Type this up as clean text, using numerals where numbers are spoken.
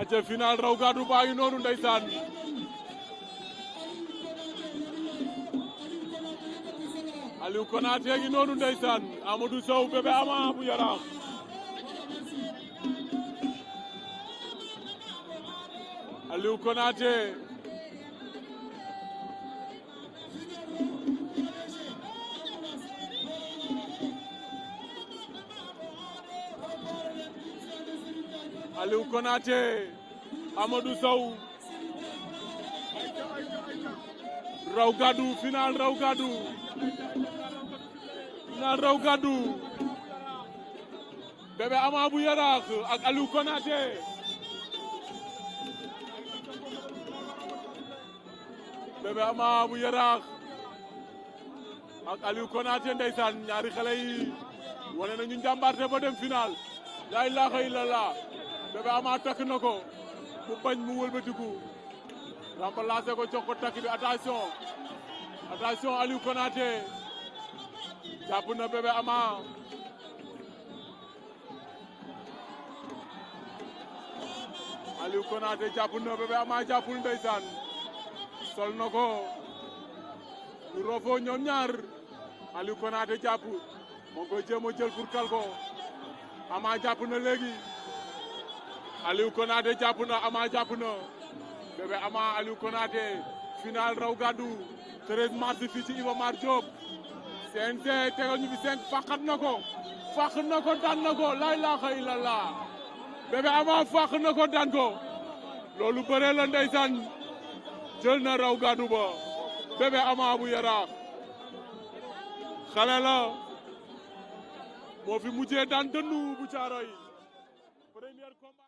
aca final raw gàddu baa ngi noonu ndeysaan Aliou Konaté ngi noonu ndeysaan Amadou Sow Bébé Ama bu Yaraax Aliou Konaté Aliou Konaté Amadou Sow raw gàddu final raw gàddu final raw gàddu Bébé Ama bu Yaraax ak Aliou Konaté Bébé Ama bu Yaraax ak Aliou Konaté ndeysaan ñaari xale yi wane nañu njàmbaarte ba dem final la ilaha illallah Bébé Ama takk na ko mu bañ mu wëlbatiku remplacé ko jox ko takk bi attention attention Aliou Konaté jàpp na Bébé Ama Aliou Konaté jàpp na Bébé Ama jàppul ndeysaan sol na ko ñu roofoo ñoom ñaar Aliou Konaté jàpp moo ngi koy jéem a jël pour kal ko Ama jàpp na léegi Aliou Konaté jàpp na Ama jàpp na Bébé Ama Aliou Konaté final raw gàddu 13 mars fii ci Iba Mar Diop CNG tegal ñu fi 5 fàqat na ko daan na ko la ilaha illallah Bébé Ama fàq na ko daan ko loolu bëre la ndeysaan jël na raw gàddu ba Bébé Ama bu Yaraax xale la moo fi mujjee daan dënnu bu Caaroy premier combat